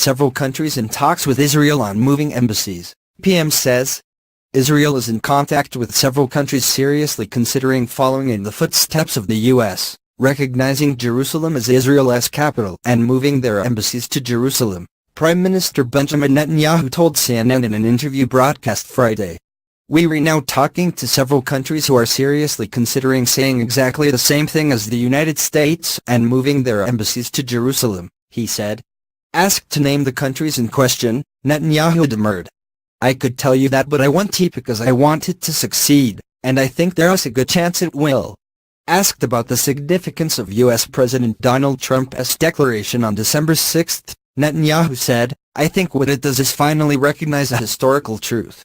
several countries in talks with Israel on moving embassies, PM says. Israel is in contact with several countries seriously considering following in the footsteps of the U.S., recognizing Jerusalem as Israel's capital and moving their embassies to Jerusalem, Prime Minister Benjamin Netanyahu told CNN in an interview broadcast Friday. "We're now talking to several countries who are seriously considering saying exactly the same thing as the United States and moving their embassies to Jerusalem," he said. Asked to name the countries in question, Netanyahu demurred. "I could tell you that, but I want to because I want it to succeed, and I think there's a good chance it will." Asked about the significance of U.S. President Donald Trump's declaration on December 6, Netanyahu said, "I think what it does is finally recognize a historical truth.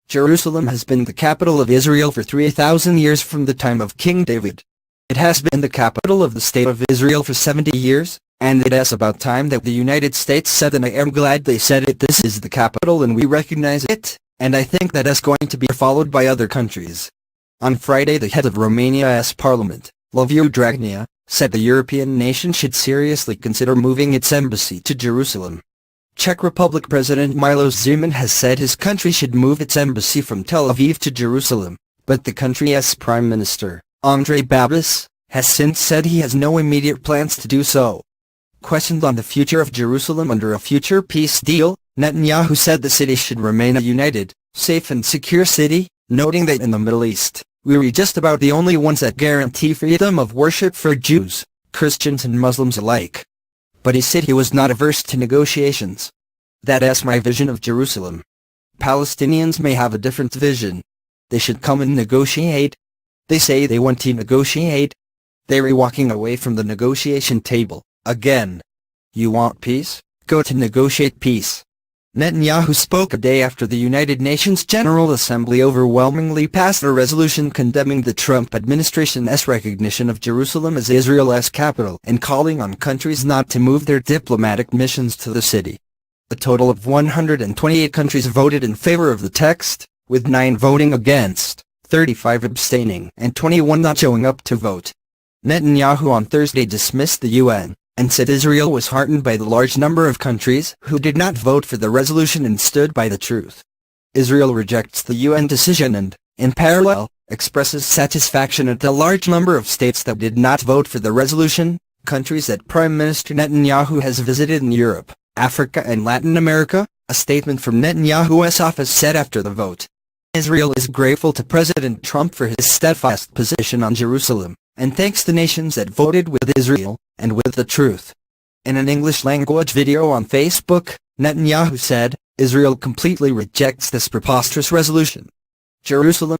Jerusalem has been the capital of Israel for 3,000 years from the time of King David. It has been the capital of the State of Israel for 70 years, and it is about time that the United States said, and I am glad they said it. This is the capital and we recognize it, and I think that is going to be followed by other countries." On Friday, the head of Romania's parliament, Liviu Dragnea, said the European nation should seriously consider moving its embassy to Jerusalem. Czech Republic President Miloš Zeman has said his country should move its embassy from Tel Aviv to Jerusalem, but the country's Prime Minister, Andrej Babis, has since said he has no immediate plans to do so. Questioned on the future of Jerusalem under a future peace deal, Netanyahu said the city should remain a united, safe and secure city, noting that in the Middle East, we're just about the only ones that guarantee freedom of worship for Jews, Christians and Muslims alike. But he said he was not averse to negotiations. "That's my vision of Jerusalem. Palestinians may have a different vision. They should come and negotiate. They say they want to negotiate. They're walking away from the negotiation table, again. You want peace? Go to negotiate peace." Netanyahu spoke a day after the United Nations General Assembly overwhelmingly passed a resolution condemning the Trump administration's recognition of Jerusalem as Israel's capital and calling on countries not to move their diplomatic missions to the city. A total of 128 countries voted in favor of the text, with 9 voting against, 35 abstaining, and 21 not showing up to vote. Netanyahu on Thursday dismissed the UN, and said Israel was heartened by the large number of countries who did not vote for the resolution and stood by the truth. Israel rejects the UN decision and, in parallel, expresses satisfaction at the large number of states that did not vote for the resolution, countries that Prime Minister Netanyahu has visited in Europe, Africa and Latin America, a statement from Netanyahu's office said after the vote. Israel is grateful to President Trump for his steadfast position on Jerusalem, and thanks the nations that voted with Israel, and with the truth. In an English-language video on Facebook, Netanyahu said, "Israel completely rejects this preposterous resolution. Jerusalem